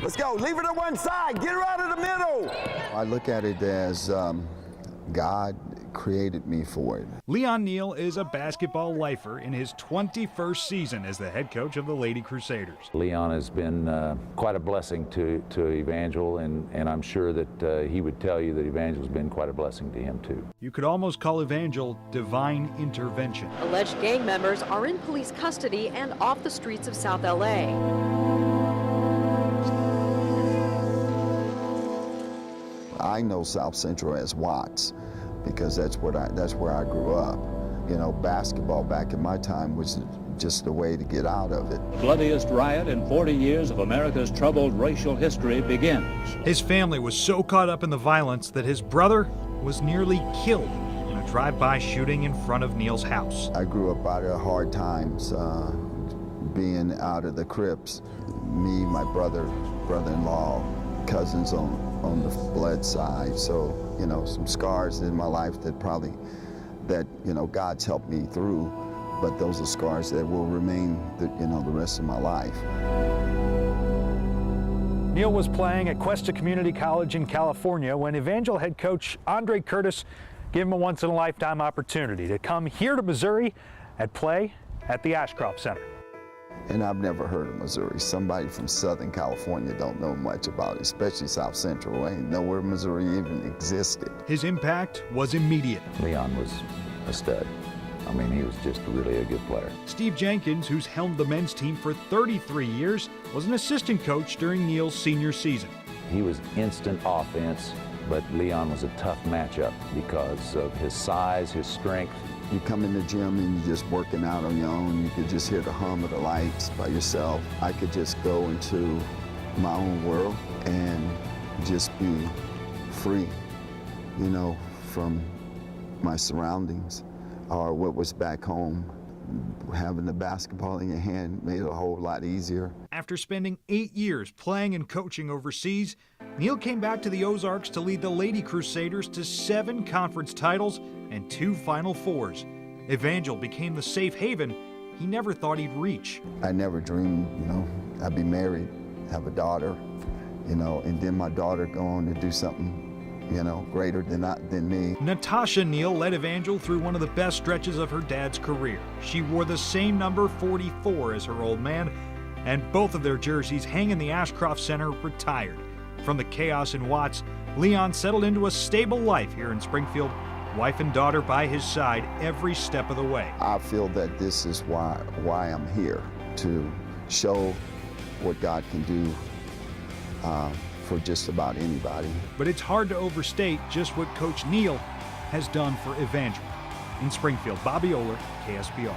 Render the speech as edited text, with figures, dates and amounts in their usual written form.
Let's go. Leave her to one side. Get her out of the middle. I look at it as God created me for it. Leon Neal is a basketball lifer in his 21st season as the head coach of the Lady Crusaders. Leon has been quite a blessing to Evangel, and I'm sure that he would tell you that Evangel's been quite a blessing to him too. You could almost call Evangel divine intervention. Alleged gang members are in police custody and off the streets of South LA. I know South Central as Watts because that's where I grew up. You know, basketball back in my time was just a way to get out of it. The bloodiest riot in 40 years of America's troubled racial history begins. His family was so caught up in the violence that his brother was nearly killed in a drive-by shooting in front of Neal's house. I grew up out of hard times, being out of the Crips. Me, my brother-in-law, cousins on the blood side. So, you know, some scars in my life that you know, God's helped me through, but those are scars that will remain the rest of my life. Neal was playing at Cuesta Community College in California when Evangel head coach Andre Curtis gave him a once-in-a-lifetime opportunity to come here to Missouri and play at the Ashcroft Center. And I've never heard of Missouri. Somebody from Southern California don't know much about it, especially South Central. I ain't know where Missouri even existed. His impact was immediate. Leon was a stud. I mean, he was just really a good player. Steve Jenkins, who's helmed the men's team for 33 years, was an assistant coach during Neal's senior season. He was instant offense, but Leon was a tough matchup because of his size, his strength. You come in the gym and you're just working out on your own. You could just hear the hum of the lights by yourself. I could just go into my own world and just be free, you know, from my surroundings or what was back home. Having the basketball in your hand made it a whole lot easier. After spending 8 years playing and coaching overseas, Neal came back to the Ozarks to lead the Lady Crusaders to 7 conference titles and 2 Final Fours. Evangel became the safe haven he never thought he'd reach. I never dreamed, you know, I'd be married, have a daughter, you know, and then my daughter go on to do something, you know, greater than me. Natasha Neal led Evangel through one of the best stretches of her dad's career. She wore the same number 44 as her old man, and both of their jerseys hang in the Ashcroft Center retired. From the chaos in Watts, Leon settled into a stable life here in Springfield, wife and daughter by his side every step of the way. I feel that this is why I'm here, to show what God can do for just about anybody. But it's hard to overstate just what Coach Neal has done for Evangel. In Springfield, Bobby Oler, KSBR.